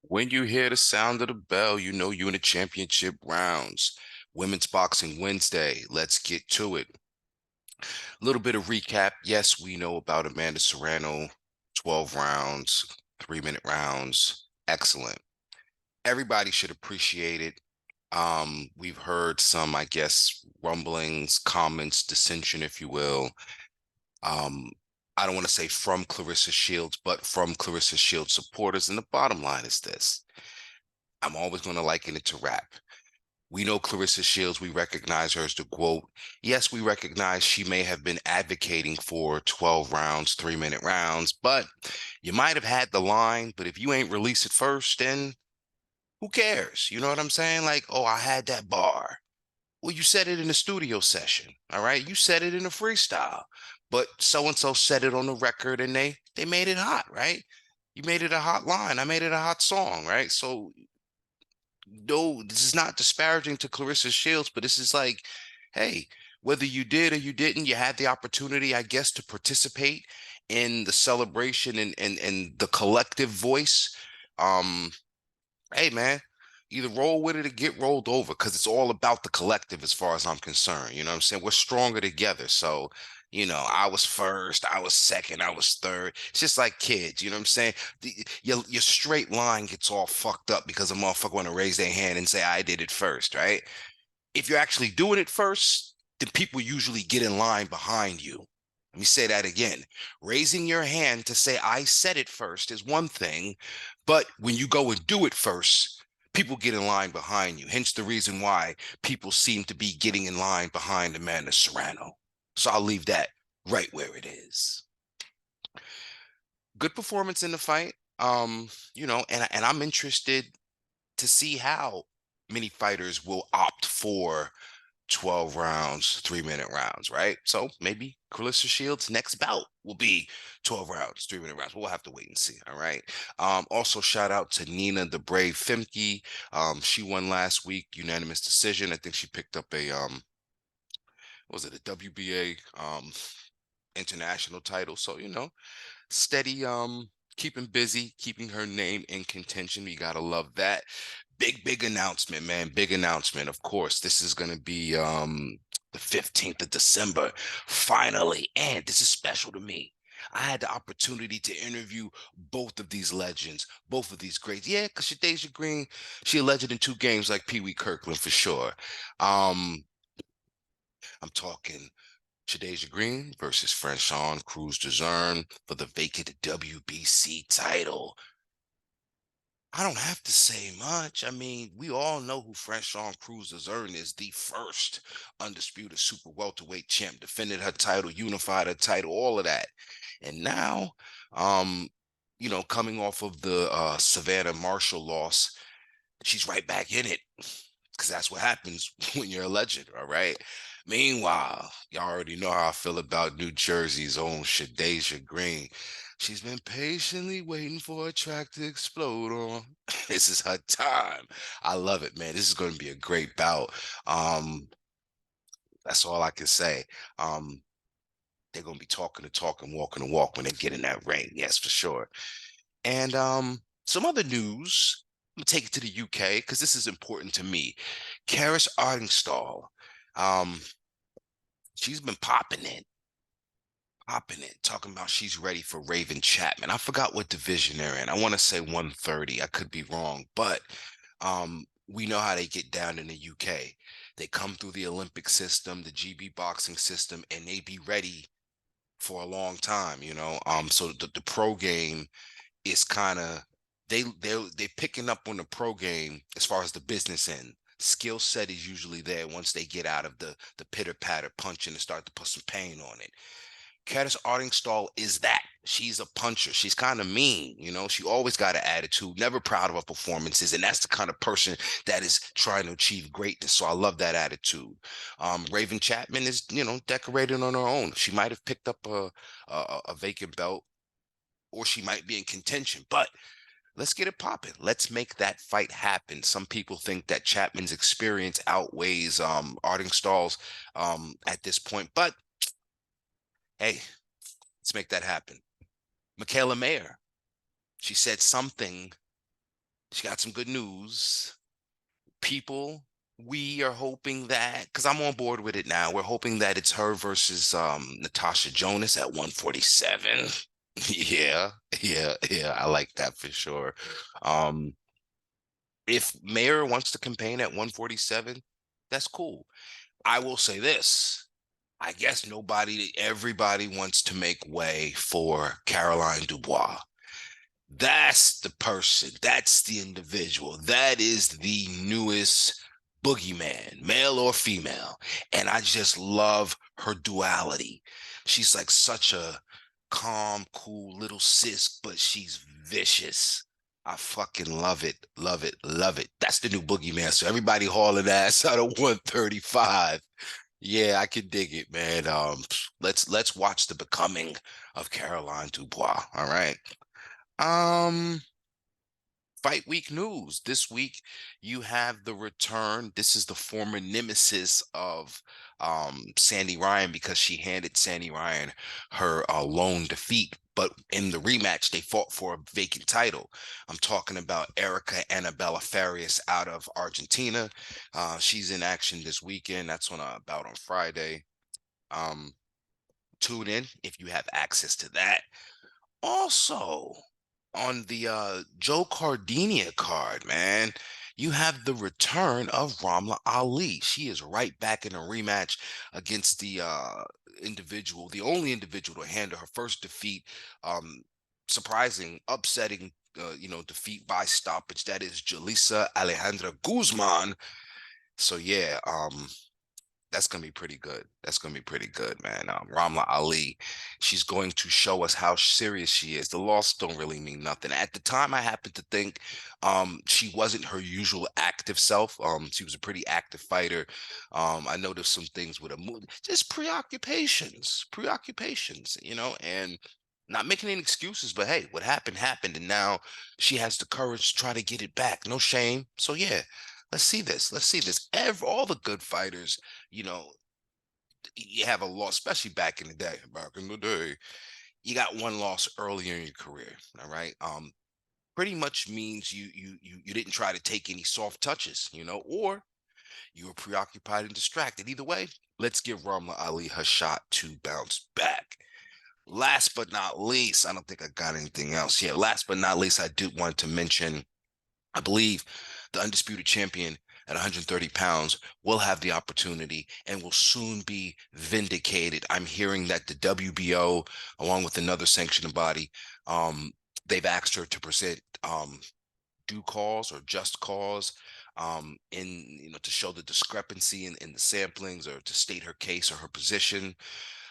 When you hear the sound of the bell, you know you're in the championship rounds. Women's Boxing Wednesday. Let's get to it. A little bit of recap. Yes, we know about Amanda Serrano, 12 rounds, 3-minute rounds. Excellent. Everybody should appreciate it. We've heard some, I guess, rumblings, comments, dissension, if you will. Um, I don't want to say from Clarissa Shields, but from Clarissa Shields supporters. And the bottom line is this. I'm always going to liken it to rap. We know Clarissa Shields. We recognize her as the GWOAT. Yes, we recognize she may have been advocating for 12 rounds, 3-minute rounds, but you might have had the line, but if you ain't release it first, then who cares? You know what I'm saying? Like, oh, I had that bar. Well, you said it in a studio session, all right? You said it in a freestyle, but so-and-so said it on the record and they made it hot, right? You made it a hot line. I made it a hot song, right? So no, this is not disparaging to Clarissa Shields, but this is like, hey, whether you did or you didn't, you had the opportunity, I guess, to participate in the celebration and the collective voice. Um, hey man, either roll with it or get rolled over because it's all about the collective as far as I'm concerned. You know what I'm saying? We're stronger together. So, I was first, I was second, I was third. It's just like kids, you know what I'm saying? Your straight line gets all fucked up because a motherfucker want to raise their hand and say, I did it first, right? If you're actually doing it first, then people usually get in line behind you. Let me say that again. Raising your hand to say, I said it first is one thing, but when you go and do it first, people get in line behind you. Hence the reason why people seem to be getting in line behind Amanda Serrano. So I'll leave that right where it is. Good performance in the fight. And I'm interested to see how many fighters will opt for 12 rounds, 3-minute rounds, right? So maybe Clarissa Shields' next bout will be 12 rounds, 3-minute rounds. We'll have to wait and see. All right. Also, shout out to Nina the Brave Fimke. She won last week, unanimous decision. I think she picked up a what was it, a WBA international title. So, steady keeping busy, keeping her name in contention. You gotta love that. Big announcement, man. Big announcement. Of course, this is gonna be the 15th of December. Finally, and this is special to me. I had the opportunity to interview both of these legends, both of these greats. Yeah, because Shadasia Green, she a legend in two games like Pee Wee Kirkland for sure. I'm talking Shadasia Green versus Franchon Crews-Dezurn for the vacant WBC title. I don't have to say much. I mean, we all know who Franchon Crews-Dezurn is, the first undisputed super welterweight champ, defended her title, unified her title, all of that. And now, um, coming off of the Savannah Marshall loss, she's right back in it because that's what happens when you're a legend, all right? Meanwhile, y'all already know how I feel about New Jersey's own Shadasia Green. She's been patiently waiting for a track to explode on. This is her time. I love it, man. This is going to be a great bout. That's all I can say. They're going to be talking the talk and walking the walk when they get in that ring. Yes, for sure. And some other news. I'm gonna take it to the UK because this is important to me. Karis Artingstall, um, she's been popping it, talking about she's ready for Raven Chapman. I forgot what division they're in. I want to say 130. I could be wrong, but we know how they get down in the UK. They come through the Olympic system, the GB boxing system, and they be ready for a long time. So the pro game is kind of they picking up on the pro game as far as the business end. Skill set is usually there once they get out of the pitter patter punching and start to put some pain on it. Candice Artingstall is that. She's a puncher. She's kind of mean, She always got an attitude, never proud of her performances, and that's the kind of person that is trying to achieve greatness. So I love that attitude. Raven Chapman is, decorated on her own. She might have picked up a vacant belt, or she might be in contention, but let's get it popping. Let's make that fight happen. Some people think that Chapman's experience outweighs Artingstall's at this point, but hey, let's make that happen. Mikaela Mayer, she said something she got some good news. People, we are hoping that, because I'm on board with it now, we're hoping that it's her versus Natasha Jonas at 147. Yeah, yeah, I like that for sure. Um, if Mayer wants to campaign at 147, that's cool. I will say this. I guess everybody wants to make way for Caroline Dubois. That's the person. That's the individual. That is the newest boogeyman, male or female. And I just love her duality. She's like such a calm, cool little sis, but she's vicious. I fucking love it, love it, love it. That's the new boogeyman. So everybody hauling ass out of 135. Yeah, I can dig it, man. Let's watch the becoming of Caroline Dubois. All right. Um, Fight week news. This week you have the return. This is the former nemesis of Sandy Ryan, because she handed Sandy Ryan her lone defeat. But in the rematch, they fought for a vacant title. I'm talking about Erica Anabella Farias out of Argentina. She's in action this weekend. That's on a bout on Friday. Um, Tune in if you have access to that. Also, on the Joe Cardinia card, man, you have the return of Ramla Ali. She is right back in a rematch against the individual, the only individual to handle her first defeat, surprising, upsetting, defeat by stoppage. That is Julissa Alejandra Guzman. So yeah, that's gonna be pretty good. That's gonna be pretty good, man. Ramla Ali, she's going to show us how serious she is. The loss don't really mean nothing. At the time, I happened to think she wasn't her usual active self. She was a pretty active fighter. I noticed some things with her mood, just preoccupations, and not making any excuses, but hey, what happened happened, and now she has the courage to try to get it back. No shame. So yeah, let's see this. Let's see this. All the good fighters, you know, you have a loss, especially back in the day. Back in the day, you got one loss earlier in your career. All right. Pretty much means you didn't try to take any soft touches, or you were preoccupied and distracted. Either way, let's give Ramla Ali her shot to bounce back. Last but not least, I don't think I got anything else. Yeah, last but not least, I did want to mention, I believe the undisputed champion at 130 pounds will have the opportunity and will soon be vindicated. I'm hearing that the WBO, along with another sanctioning body, they've asked her to present due cause or just cause, to show the discrepancy in the samplings, or to state her case or her position.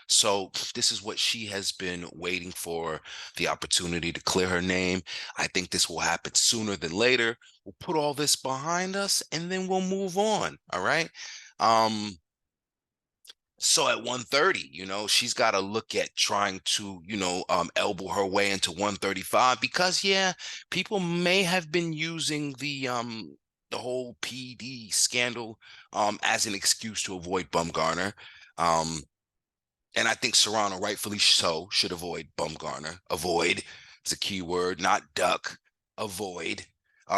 So this is what she has been waiting for, the opportunity to clear her name. I think this will happen sooner than later. We'll put all this behind us and then we'll move on. All right. Um, so at 130, she's got to look at trying to, elbow her way into 135, because yeah, people may have been using the whole PED scandal as an excuse to avoid Baumgardner. Um, and I think Serrano, rightfully so, should avoid Baumgardner. Avoid is a key word, not duck. Avoid.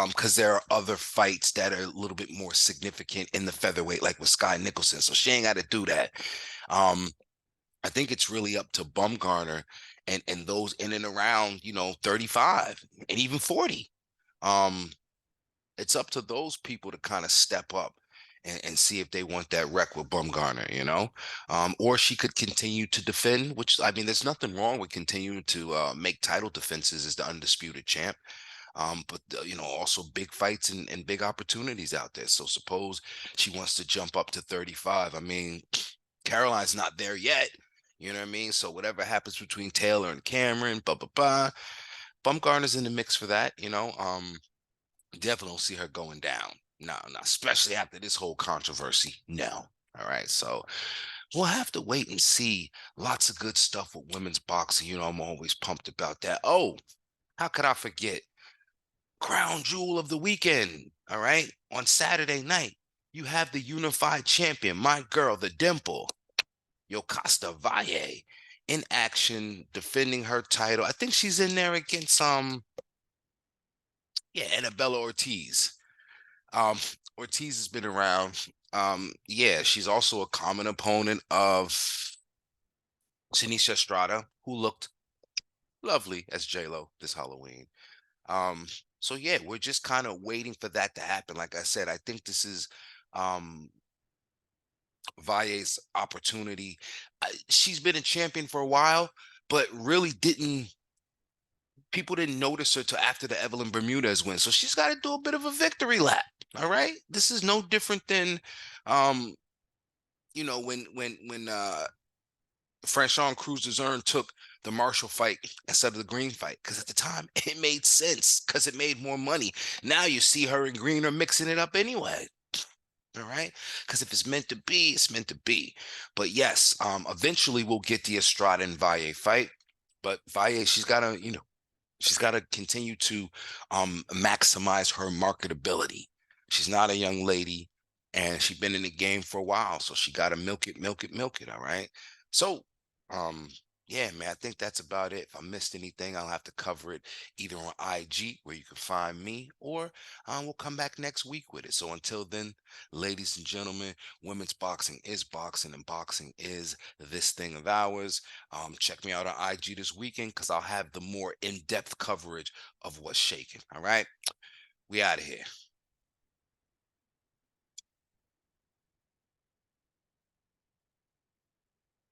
Because there are other fights that are a little bit more significant in the featherweight, like with Sky Nicholson. So she ain't got to do that. Um, I think it's really up to Baumgardner and those in and around, 35 and even 40. Um, it's up to those people to kind of step up and see if they want that wreck with Baumgardner, or she could continue to defend, which, I mean, there's nothing wrong with continuing to make title defenses as the undisputed champ. But also big fights and big opportunities out there. So suppose she wants to jump up to 35. I mean, Caroline's not there yet. You know what I mean? So whatever happens between Taylor and Cameron, Baumgardner's in the mix for that. Definitely don't see her going down. No, no, especially after this whole controversy. No. All right. So we'll have to wait and see. Lots of good stuff with women's boxing. I'm always pumped about that. Oh, how could I forget? Crown jewel of the weekend. All right. On Saturday night, you have the unified champion, my girl, the Dimple, Yokasta Valle, in action, defending her title. I think she's in there against Yeah, Anabel Ortiz. Um, Ortiz has been around. Yeah, she's also a common opponent of Tanisha Estrada, who looked lovely as J-Lo this Halloween. Um, so yeah, we're just kind of waiting for that to happen. Like I said, I think this is um Valle's opportunity. She's been a champion for a while, but really didn't people didn't notice her till after the Evelyn Bermudez win. So she's got to do a bit of a victory lap. All right. This is no different than um, when Franchon Crews-Dezurn took the Marshall fight instead of the Green fight. Because at the time it made sense because it made more money. Now you see her and Green are mixing it up anyway. All right. Because if it's meant to be, it's meant to be. But yes, eventually we'll get the Estrada and Valle fight. But Valle, she's got to continue to maximize her marketability. She's not a young lady and she's been in the game for a while, so she got to milk it, milk it, milk it. All right. So, um, yeah, man, I think that's about it. If I missed anything, I'll have to cover it either on IG where you can find me, or we'll come back next week with it. So until then, ladies and gentlemen, women's boxing, and boxing is this thing of ours. Check me out on IG this weekend because I'll have the more in-depth coverage of what's shaking. All right, we out of here.